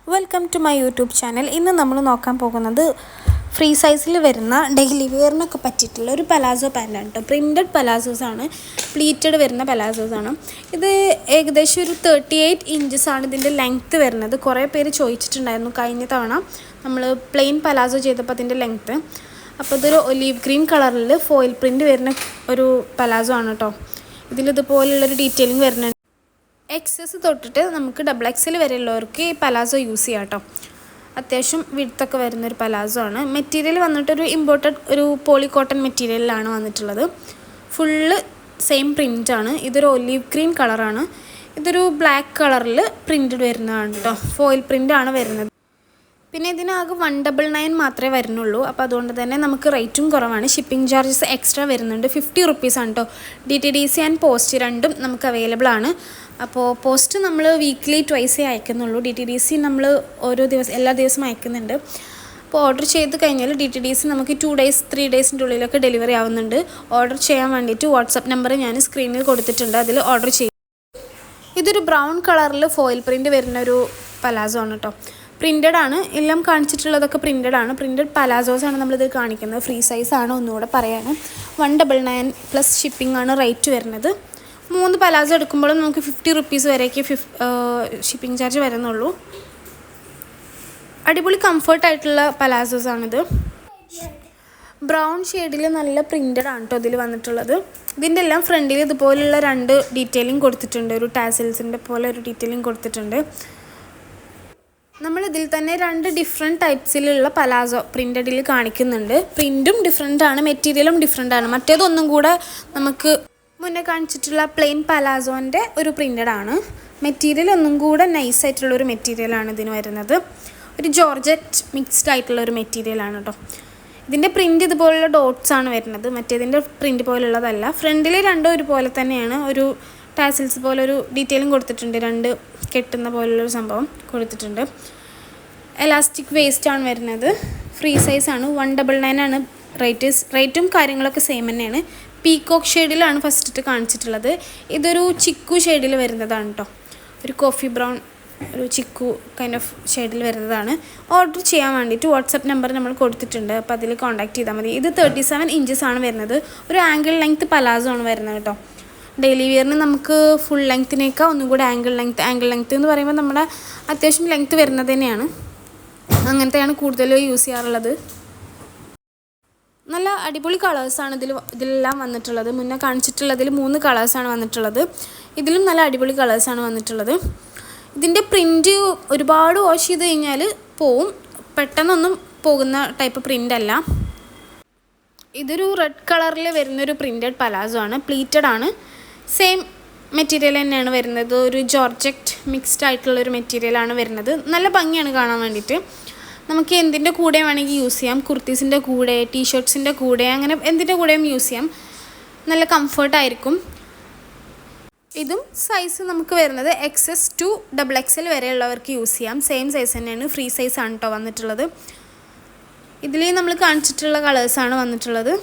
Welcome to my YouTube channel. ഇന്ന് നമ്മൾ നോക്കാൻ പോകുന്നത് ഫ്രീ സൈസിൽ വരുന്ന ഡെയിലി വെയറിനൊക്കെ പറ്റിയിട്ടുള്ള ഒരു പലാസോ പാൻറ്റാണ് കേട്ടോ. പ്രിൻറ്റഡ് പലാസോസാണ്, പ്ലീറ്റഡ് വരുന്ന പലാസോസാണ്. ഇത് ഏകദേശം ഒരു 38 ഇഞ്ചസാണ് ഇതിൻ്റെ ലെങ്ത്ത് വരുന്നത്. കുറേ പേര് ചോദിച്ചിട്ടുണ്ടായിരുന്നു കഴിഞ്ഞ തവണ നമ്മൾ പ്ലെയിൻ പലാസോ ചെയ്തപ്പോൾ അതിൻ്റെ ലെങ്ത്ത്. അപ്പോൾ ഇതൊരു ഒലീവ് ഗ്രീൻ കളറിൽ ഫോയിൽ പ്രിൻറ്റ് വരുന്ന ഒരു പലാസോ ആണ് കേട്ടോ. ഇതിലിതുപോലുള്ളൊരു ഡീറ്റെയിലിംഗ് വരുന്നുണ്ട്. എക്സസ് തൊട്ടിട്ട് നമുക്ക് XXL വരെയുള്ളവർക്ക് ഈ പലാസോ യൂസ് ചെയ്യാം കേട്ടോ. അത്യാവശ്യം വിഡ്ത്തൊക്കെ വരുന്നൊരു പലാസോ ആണ്. മെറ്റീരിയൽ വന്നിട്ടൊരു ഇമ്പോർട്ടഡ് ഒരു പോളി കോട്ടൺ മെറ്റീരിയലിലാണ് വന്നിട്ടുള്ളത്. ഫുള്ള് സെയിം പ്രിൻ്റാണ്. ഇതൊരു ഒലീവ് ഗ്രീൻ കളറാണ്. ഇതൊരു ബ്ലാക്ക് കളറിൽ പ്രിൻറ്റഡ് വരുന്നതാണ് കേട്ടോ. ഫോയിൽ പ്രിൻ്റാണ് വരുന്നത്. പിന്നെ ഇതിനാകെ 199 മാത്രമേ വരുന്നുള്ളൂ. അപ്പോൾ അതുകൊണ്ട് തന്നെ നമുക്ക് റേറ്റും കുറവാണ്. ഷിപ്പിംഗ് ചാർജസ് എക്സ്ട്രാ വരുന്നുണ്ട്. 50 റുപ്പീസാണ് കേട്ടോ. DTDC ആൻഡ് പോസ്റ്റ് രണ്ടും നമുക്ക് അവൈലബിൾ ആണ്. അപ്പോൾ പോസ്റ്റ് നമ്മൾ വീക്ക്ലി ട്വൈസേ അയക്കുന്നുള്ളൂ. DTDC നമ്മൾ എല്ലാ ദിവസവും അയക്കുന്നുണ്ട്. അപ്പോൾ ഓർഡർ ചെയ്ത് കഴിഞ്ഞാൽ DTDC നമുക്ക് 2 days 3 days ഉള്ളിലൊക്കെ ഡെലിവറി ആവുന്നുണ്ട്. ഓർഡർ ചെയ്യാൻ വേണ്ടിയിട്ട് വാട്സപ്പ് നമ്പർ ഞാൻ സ്ക്രീനിൽ കൊടുത്തിട്ടുണ്ട്. അതിൽ ഓർഡർ ചെയ്യും. ഇതൊരു ബ്രൗൺ കളറിൽ ഫോയിൽ പ്രിൻറ്റ് വരുന്ന ഒരു പലാസോ ആണ് കേട്ടോ. പ്രിൻറ്റഡ് ആണ്. എല്ലാം കാണിച്ചിട്ടുള്ളതൊക്കെ പ്രിൻറ്റഡ് ആണ്. പ്രിൻറ്റഡ് പലാസോസാണ് നമ്മളിത് കാണിക്കുന്നത്. ഫ്രീ സൈസാണ്, ഒന്നുകൂടെ പറയാണ്. 199 പ്ലസ് ഷിപ്പിംഗ് ആണ് റേറ്റ് വരുന്നത്. 3 പലാസോ എടുക്കുമ്പോഴും നമുക്ക് 50 റുപ്പീസ് വരേക്ക് ഷിപ്പിംഗ് ചാർജ് വരുന്നുള്ളൂ. അടിപൊളി കംഫർട്ടായിട്ടുള്ള പലാസോസാണിത്. ബ്രൗൺ ഷെയ്ഡിൽ നല്ല പ്രിൻറ്റഡ് ആണ് കേട്ടോ ഇതിൽ വന്നിട്ടുള്ളത്. ഇതിൻ്റെ എല്ലാം ഫ്രണ്ടിൽ ഇതുപോലുള്ള 2 ഡീറ്റെയിലിംഗ് കൊടുത്തിട്ടുണ്ട്. ഒരു ടാസിൽസിൻ്റെ പോലെ ഒരു ഡീറ്റെയിലിംഗ് കൊടുത്തിട്ടുണ്ട്. നമ്മളിതിൽ തന്നെ 2 ഡിഫറെൻറ്റ് ടൈപ്സിലുള്ള പലാസോ പ്രിൻറ്റഡിൽ കാണിക്കുന്നുണ്ട്. പ്രിൻറ്റും ഡിഫറെൻ്റ് ആണ്, മെറ്റീരിയലും ഡിഫറെൻ്റ് ആണ്. മറ്റേതൊന്നും കൂടെ നമുക്ക് മുന്നേ കാണിച്ചിട്ടുള്ള പ്ലെയിൻ പലാസോൻ്റെ ഒരു പ്രിൻറ്റഡ് ആണ്. മെറ്റീരിയൽ ഒന്നും കൂടെ നൈസായിട്ടുള്ളൊരു മെറ്റീരിയലാണ് ഇതിന് വരുന്നത്. ഒരു ജോർജറ്റ് മിക്സ്ഡ് ആയിട്ടുള്ളൊരു മെറ്റീരിയലാണ് കേട്ടോ. ഇതിൻ്റെ പ്രിൻറ്റ് ഇതുപോലുള്ള ഡോട്ട്സ് ആണ് വരുന്നത്. മറ്റേതിൻ്റെ പ്രിൻറ്റ് പോലുള്ളതല്ല. ഫ്രണ്ടിൽ രണ്ടും ഒരുപോലെ തന്നെയാണ്. ഒരു ടാസിൽസ് പോലെ ഒരു ഡീറ്റെയിലും കൊടുത്തിട്ടുണ്ട്. 2 കെട്ടുന്ന പോലുള്ളൊരു സംഭവം കൊടുത്തിട്ടുണ്ട്. എലാസ്റ്റിക് വേസ്റ്റാണ് വരുന്നത്. ഫ്രീ സൈസാണ്. 199 ആണ് റേറ്റും കാര്യങ്ങളൊക്കെ സെയിം തന്നെയാണ്. പീകോക്ക് ഷെയ്ഡിലാണ് ഫസ്റ്റ് കാണിച്ചിട്ടുള്ളത്. ഇതൊരു ചിക്കു ഷെയ്ഡിൽ വരുന്നതാണ് കേട്ടോ. ഒരു കോഫി ബ്രൗൺ ഒരു ചിക്കു കൈൻഡ് ഓഫ് ഷെയ്ഡിൽ വരുന്നതാണ്. ഓർഡർ ചെയ്യാൻ വേണ്ടിയിട്ട് വാട്സപ്പ് നമ്പർ നമ്മൾ കൊടുത്തിട്ടുണ്ട്. അപ്പോൾ അതിൽ കോൺടാക്ട് ചെയ്താൽ മതി. ഇത് 37 ഇഞ്ചസാണ് വരുന്നത്. ഒരു ആംഗിൾ ലെങ്ത്ത് പലാസോ ആണ് വരുന്നത് കേട്ടോ. ഡെയിലി വെയറിന് നമുക്ക് ഫുൾ ലെങ്ത്തിനേക്കാൾ ഒന്നും കൂടെ ആംഗിൾ ലെങ്ത്ത് എന്ന് പറയുമ്പോൾ നമ്മുടെ അത്യാവശ്യം ലെങ്ത്ത് വരുന്നത് തന്നെയാണ്. അങ്ങനത്തെയാണ് കൂടുതൽ യൂസ് ചെയ്യാറുള്ളത്. നല്ല അടിപൊളി കളേഴ്സാണ് ഇതിലെല്ലാം വന്നിട്ടുള്ളത്. മുന്നേ കാണിച്ചിട്ടുള്ളതിൽ 3 കളേഴ്സാണ് വന്നിട്ടുള്ളത്. ഇതിലും നല്ല അടിപൊളി കളേഴ്സാണ് വന്നിട്ടുള്ളത്. ഇതിൻ്റെ പ്രിൻറ്റ് ഒരുപാട് വാഷ് ചെയ്ത് കഴിഞ്ഞാൽ പോവും. പെട്ടെന്നൊന്നും പോകുന്ന ടൈപ്പ് പ്രിൻ്റ് അല്ല. ഇതൊരു റെഡ് കളറിൽ വരുന്നൊരു പ്രിൻറ്റഡ് പലാസോ ആണ്. പ്ലീറ്റഡ് ആണ്. സെയിം മെറ്റീരിയൽ തന്നെയാണ് വരുന്നത്. ഒരു ജോർജറ്റ് മിക്സ്ഡ് ആയിട്ടുള്ളൊരു മെറ്റീരിയലാണ് വരുന്നത്. നല്ല ഭംഗിയാണ് കാണാൻ വേണ്ടിയിട്ട്. നമുക്ക് എന്തിൻ്റെ കൂടെ വേണമെങ്കിൽ യൂസ് ചെയ്യാം. കുർത്തീസിൻ്റെ കൂടെ, ടീഷർട്ട്സിൻ്റെ കൂടെ, അങ്ങനെ എന്തിൻ്റെ കൂടെയും യൂസ് ചെയ്യാം. നല്ല കംഫർട്ടായിരിക്കും. ഇതും സൈസ് നമുക്ക് വരുന്നത് XS to XXL വരെയുള്ളവർക്ക് യൂസ് ചെയ്യാം. സെയിം സൈസ് തന്നെയാണ്. ഫ്രീ സൈസാണ് കേട്ടോ വന്നിട്ടുള്ളത്. ഇതിൽ നമ്മൾ കാണിച്ചിട്ടുള്ള കളേഴ്സാണ് വന്നിട്ടുള്ളത്.